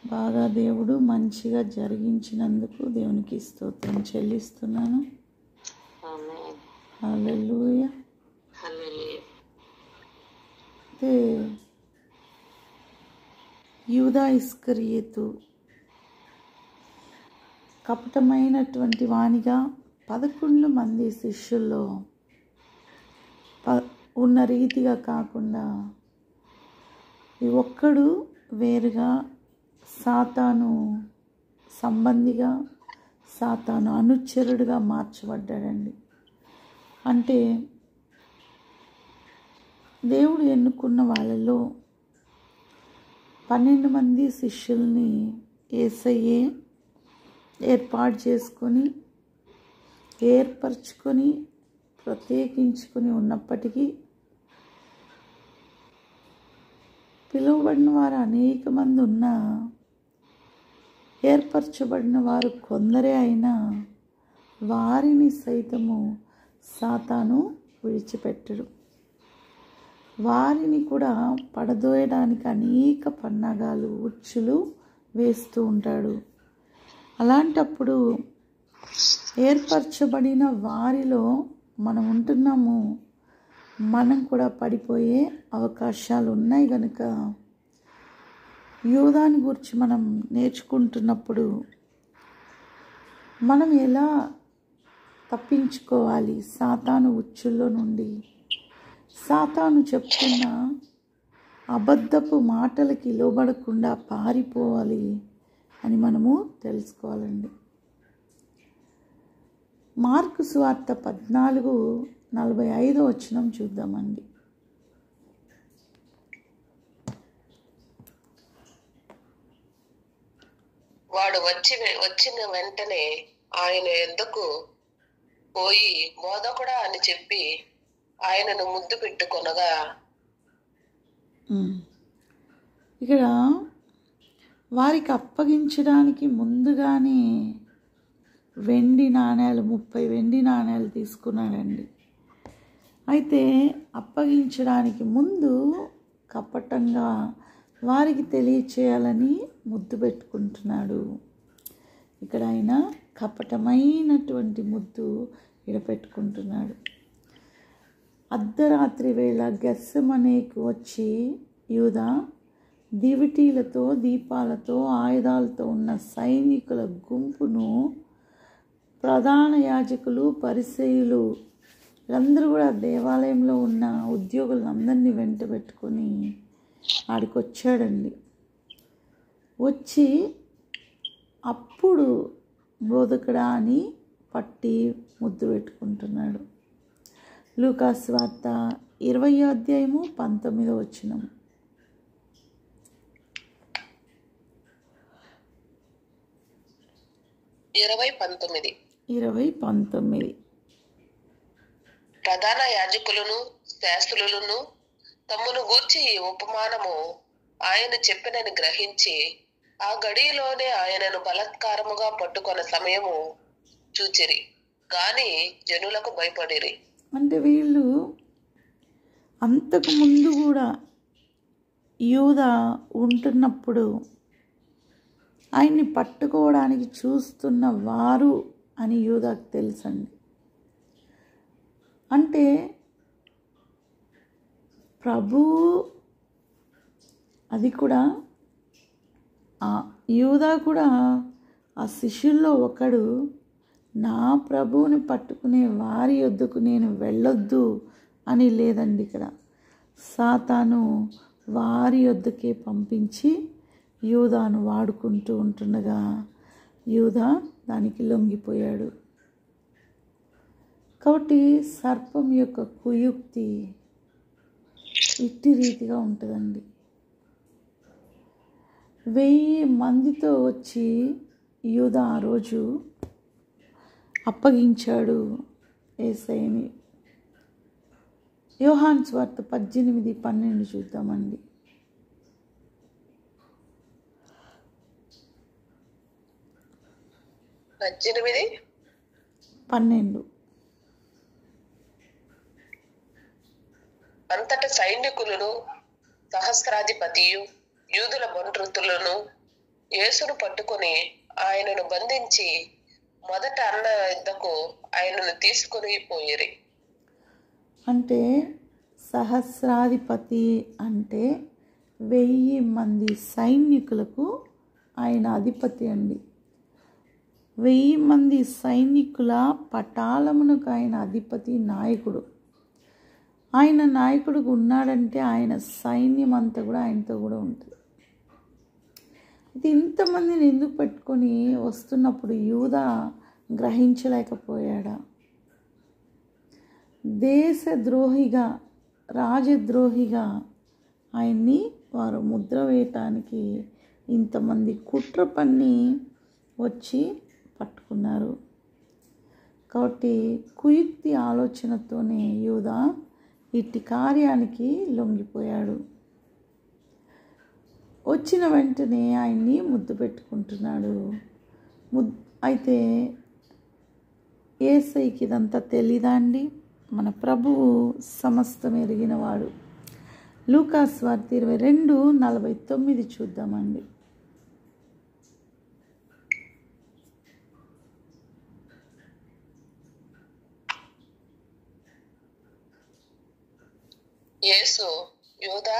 బాగా దేవుడు మంచిగా జరిగించినందుకు దేవునికి స్తోత్రం చెల్లిస్తున్నాను. హల్లెలూయా. అయితే యూదా ఇస్కరియోతు కపటమైనటువంటి వానిగా 11 మంది శిష్యుల్లో ఉన్న రీతిగా కాకుండా ఈ ఒక్కడు వేరుగా సాతాను సంబంధిగా సాతాను అనుచరుడుగా మార్చబడ్డాడండి. అంటే దేవుడు ఎన్నుకున్న వాళ్ళలో 12 మంది శిష్యుల్ని యేసయ్యే ఏర్పరచుకొని ప్రత్యేకించుకొని ఉన్నప్పటికీ పిలువబడిన వారు అనేక మంది ఉన్నా ఏర్పరచబడిన వారు కొందరే అయినా వారిని సైతము సాతాను విడిచిపెట్టడు. వారిని కూడా పడదోయడానికి అనేక పన్నాగాలు ఉచ్చులు వేస్తూ ఉంటాడు. అలాంటప్పుడు ఏర్పరచబడిన వారిలో మనం ఉంటున్నాము, మనం కూడా పడిపోయే అవకాశాలు ఉన్నాయి. కనుక యూదాని గురించి మనం నేర్చుకుంటున్నప్పుడు మనం ఎలా తప్పించుకోవాలి సాతాను ఉచ్చుల్లో నుండి, సాతాను చెప్తున్న అబద్ధపు మాటలకి లోబడకుండా పారిపోవాలి అని మనము తెలుసుకోవాలండి. మార్కు సువార్త 14:45 వచనం చూద్దామండి. వాడు వచ్చిన వెంటనే ఆయన యొద్దకు పోయి బోధకుడా అని చెప్పి ఆయనను ముద్దు పెట్టుకొనగా. ఇక్కడ వారికి అప్పగించడానికి ముందుగానే వెండి నాణేలు 30 వెండి నాణేలు తీసుకున్నాడండి. అయితే అప్పగించడానికి ముందు కపటంగా వారికి తెలియచేయాలని ముద్దు పెట్టుకుంటున్నాడు. ఇక్కడ ఆయన కపటమైనటువంటి ముద్దు పెట్టుకుంటున్నాడు. అర్ధరాత్రి వేళ గెత్సెమనేకు వచ్చి యూదా దివిటీలతో దీపాలతో ఆయుధాలతో ఉన్న సైనికుల గుంపును ప్రధాన యాజకులు పరిసయ్యులు వీళ్ళందరూ కూడా దేవాలయంలో ఉన్న ఉద్యోగులందరినీ వెంట పెట్టుకొని ఆడికి వచ్చాడండి. వచ్చి అప్పుడు బోధకుడా అని పట్టి ముద్దు పెట్టుకుంటున్నాడు. లూకాసు వార్త 20వ అధ్యాయము 19వ వచనం. ప్రధాన యాజకులను శాస్త్రులను తమ్మును గూర్చి ఈ ఉపమానము ఆయన చెప్పినని గ్రహించి ఆ గడిలోనే ఆయనను బలాత్కారముగా పట్టుకొన్న సమయము చూచిరి, కానీ జనులకు భయపడిరి. అంటే వీళ్ళు అంతకు ముందు కూడా యూదా ఉంటున్నప్పుడు ఆయన్ని పట్టుకోవడానికి చూస్తున్న వారు అని యూదాకు తెలుసండి. అంటే ప్రభు అది కూడా యూదా కూడా ఆ శిష్యుల్లో ఒకడు, నా ప్రభువుని పట్టుకునే వారి యొద్దకు నేను వెళ్ళొద్దు అని లేదండి. ఇక్కడ సాతాను వారి యొద్దకే పంపించి యూదాను వాడుకుంటూ ఉంటుండగా యూదా దానికి లొంగిపోయాడు. కాబట్టి సర్పం యొక్క కుయుక్తి ఇట్టి రీతిగా ఉంటుందండి. 1000 మందితో వచ్చి యూదా ఆ రోజు అప్పగించాడు యేసయ్యని. యోహాను సువార్త 18:12 చూద్దామండి. 18:12 అంతట సైనికులను సహస్రాధిపతియు యూదుల బంట్రుతులను యేసును పట్టుకొని ఆయనను బంధించి మొదట అన్న యుద్ధకు ఆయనను తీసుకుని పోయిరి. అంటే సహస్రాధిపతి అంటే 1000 మంది సైనికులకు ఆయన అధిపతి అండి. 1000 మంది సైనికుల పటాలమునకు ఆయన అధిపతి, నాయకుడు. ఆయన నాయకుడుగా ఉన్నాడంటే ఆయన సైన్యం అంతా కూడా ఆయనతో కూడా ఉంటుంది. అయితే ఇంతమందిని ఎందుకు పెట్టుకొని వస్తున్నప్పుడు యూదా గ్రహించలేకపోయాడా? దేశద్రోహిగా, రాజద్రోహిగా ఆయన్ని వారు ముద్ర వేయటానికి ఇంతమంది కుట్ర పన్ని వచ్చి పట్టుకున్నారు. కాబట్టి కుయుక్తి ఆలోచనతోనే యూదా ఇట్టి కార్యానికి లొంగిపోయాడు. వచ్చిన వెంటనే ఆయన్ని ముద్దు పెట్టుకుంటున్నాడు. అయితే యేసయ్యకి ఇదంతా తెలీదా అండి? మన ప్రభువు సమస్తం ఎరిగినవాడు. లూకా సువార్త 22:49 చూద్దామండి. యేసు, యూదా,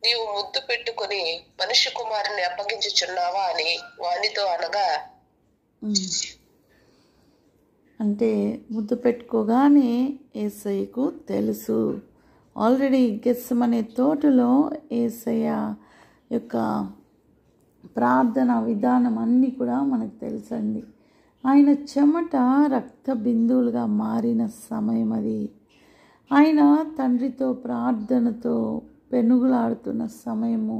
నీవు ముద్దు పెట్టుకుని మనుష్య కుమారుని అప్పగించుచున్నావా అని వానితో అనగా, అంటే ముద్దు పెట్టుకోగానే యేసయ్యకు తెలుసు. ఆల్రెడీ గెత్సెమనే తోటలో యేసయ్య యొక్క ప్రార్థన విధానం అన్నీ కూడా మనకు తెలుసండి. ఆయన చెమట రక్త బిందువులుగా మారిన సమయం అది. ఆయన తండ్రితో ప్రార్థనతో పెనుగులాడుతున్న సమయము,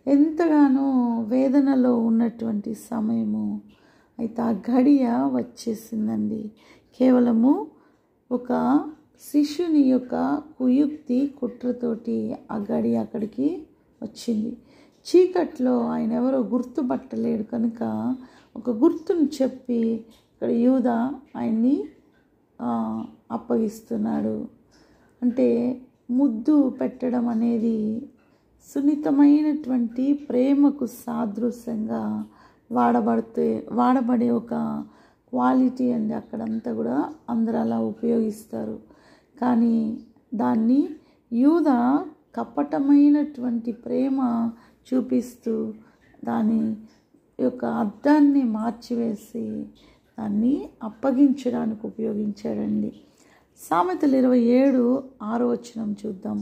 ఎంతగానో వేదనలో ఉన్నటువంటి సమయము. అయితే ఆ గడియ వచ్చేసిందండి. కేవలము ఒక శిష్యుని యొక్క కుయుక్తి కుట్రతోటి ఆ గడియ అక్కడికి వచ్చింది. చీకట్లో ఆయన ఎవరో గుర్తుపట్టలేడు కనుక ఒక గుర్తును చెప్పి ఇక్కడ యూదా ఆయన్ని అప్పగిస్తున్నాడు. అంటే ముద్దు పెట్టడం అనేది సున్నితమైనటువంటి ప్రేమకు సాదృశ్యంగా వాడబడే ఒక క్వాలిటీ అండి. అక్కడంతా కూడా అందరూ అలా ఉపయోగిస్తారు. కానీ దాన్ని యూదా కపటమైనటువంటి ప్రేమ చూపిస్తూ దాని యొక్క అర్థాన్ని మార్చివేసి దాన్ని అప్పగించడానికి ఉపయోగించాడండి. సామెతలు 27:6 చూద్దాం.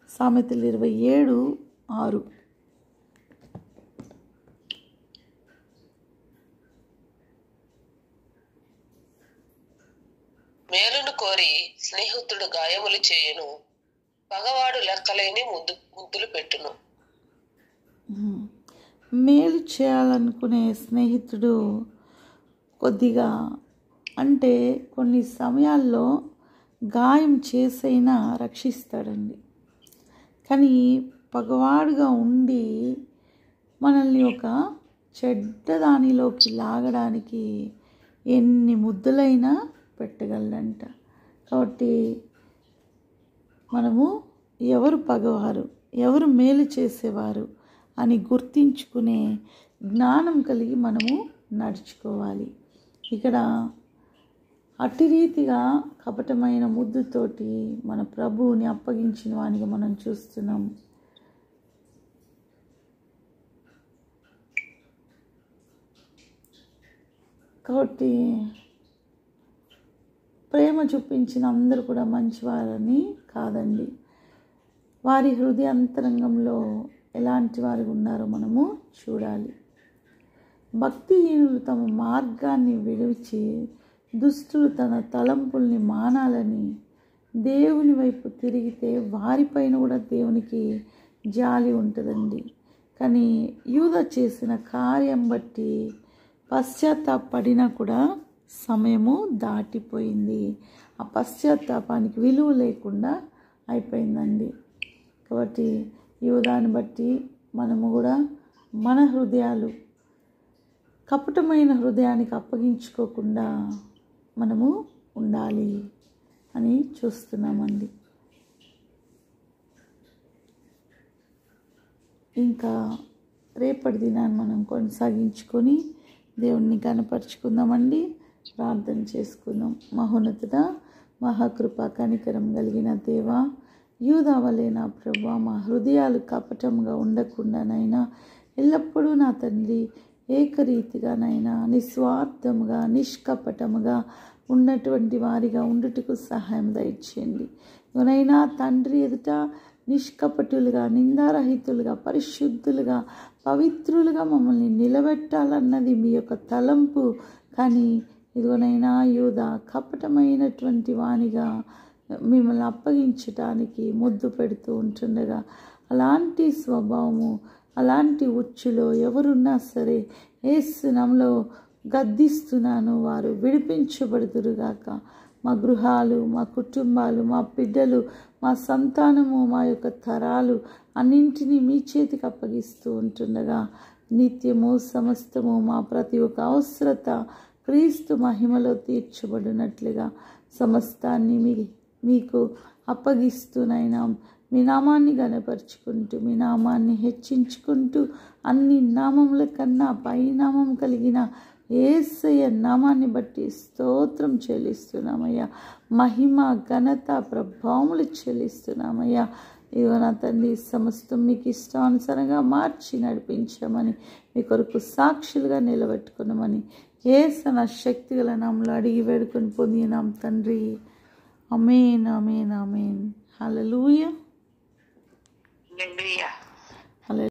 సామెతలు 27:6. మేలును కోరి స్నేహితుడు గాయములు చేయును, పగవాడు లెక్కలేని ముద్దులు పెట్టును. మేలు చేయాలనుకునే స్నేహితుడు కొద్దిగా అంటే కొన్ని సమయాల్లో గాయం చేసైనా రక్షిస్తాడండి. కానీ పగవాడుగా ఉండి మనల్ని ఒక చెడ్డదానిలోకి లాగడానికి ఎన్ని ముద్దులైనా పెట్టగలడంట. కాబట్టి మనము ఎవరు పగవారు, ఎవరు మేలు చేసేవారు అని గుర్తించుకునే జ్ఞానం కలిగి మనము నడుచుకోవాలి. ఇక్కడ అట్టి రీతిగా కపటమైన ముద్దుతోటి మన ప్రభువుని అప్పగించిన వానిగా మనం చూస్తున్నాం. కాబట్టి ప్రేమ చూపించిన అందరూ కూడా మంచివారని కాదండి. వారి హృదయాంతరంగంలో ఎలాంటి వారు ఉన్నారో మనము చూడాలి. భక్తిహీనులు తమ మార్గాన్ని విడిచి దుష్టులు తన తలంపుల్ని మానాలని దేవుని వైపు తిరిగితే వారిపైన కూడా దేవునికి జాలి ఉంటుందండి. కానీ యూదా చేసిన కార్యం బట్టి పశ్చాత్తాపడినా కూడా సమయము దాటిపోయింది. ఆ పశ్చాత్తాపానికి విలువ లేకుండా అయిపోయిందండి. కాబట్టి యూదాని బట్టి మనము కూడా మన హృదయాలు కపటమైన హృదయానికి అప్పగించుకోకుండా మనము ఉండాలి అని చూస్తున్నామండి. ఇంకా రేపటి దినాన్ని మనం కొనసాగించుకొని దేవుణ్ణి కనపరుచుకుందామండి. ప్రార్థన చేసుకుందాం. మహోన్నతుడా, మహాకృప కనికరం కలిగిన దేవా, యూదా వలె నా ప్రభువా, మా హృదయాలు కపటంగా ఉండకుండానైనా ఎల్లప్పుడూ నా తండ్రి ఏకరీతిగానైనా నిస్వార్థముగా నిష్కపటముగా ఉన్నటువంటి వారిగా ఉండుటకు సహాయం దయచేయండి. ఎవరైనా తండ్రి ఎదుట నిష్కపటులుగా, నిందారహితులుగా, పరిశుద్ధులుగా, పవిత్రులుగా మమ్మల్ని నిలబెట్టాలన్నది మీ యొక్క తలంపు. కానీ ఇదిగోనైనా యూదా కపటమైనటువంటి వానిగా మిమ్మల్ని అప్పగించటానికి ముద్దు పెడుతూ ఉంటుండగా, అలాంటి స్వభావము, అలాంటి ఉచ్చులో ఎవరున్నా సరే యేసు నామములో గద్దిస్తున్నాను, వారు విడిపించబడుదురుగాక. మా గృహాలు, మా కుటుంబాలు, మా బిడ్డలు, మా సంతానము, మా యొక్క తరాలు అన్నింటినీ మీ చేతికి అప్పగిస్తూ ఉంటుండగా, నిత్యము సమస్తము మా ప్రతి ఒక్క అవసరత క్రీస్తు మహిమలో తీర్చబడినట్లుగా సమస్తాన్ని మీకు అప్పగిస్తూనైనా మీ నామాన్ని గణపరుచుకుంటూ, మీ నామాన్ని హెచ్చించుకుంటూ, అన్ని నామముల కన్నా పై నామం కలిగిన యేసయ్య నామాన్ని బట్టి స్తోత్రం చెల్లిస్తున్నామయ్యా. మహిమ, ఘనత, ప్రభావములు చెల్లిస్తున్నామయ్యా. ఇదిగో నా తండ్రి, సమస్తం మీకు ఇష్టానుసారంగా మార్చి నడిపించమని, మీ కొరకు సాక్షులుగా నిలబెట్టుకున్నామని యేసు శక్తిగల నామములో అడిగి వేడుకొని పొందినాం తండ్రి. ఆమేన్, ఆమేన్, ఆమేన్. హల్లెలూయా. హల్లెలూయా.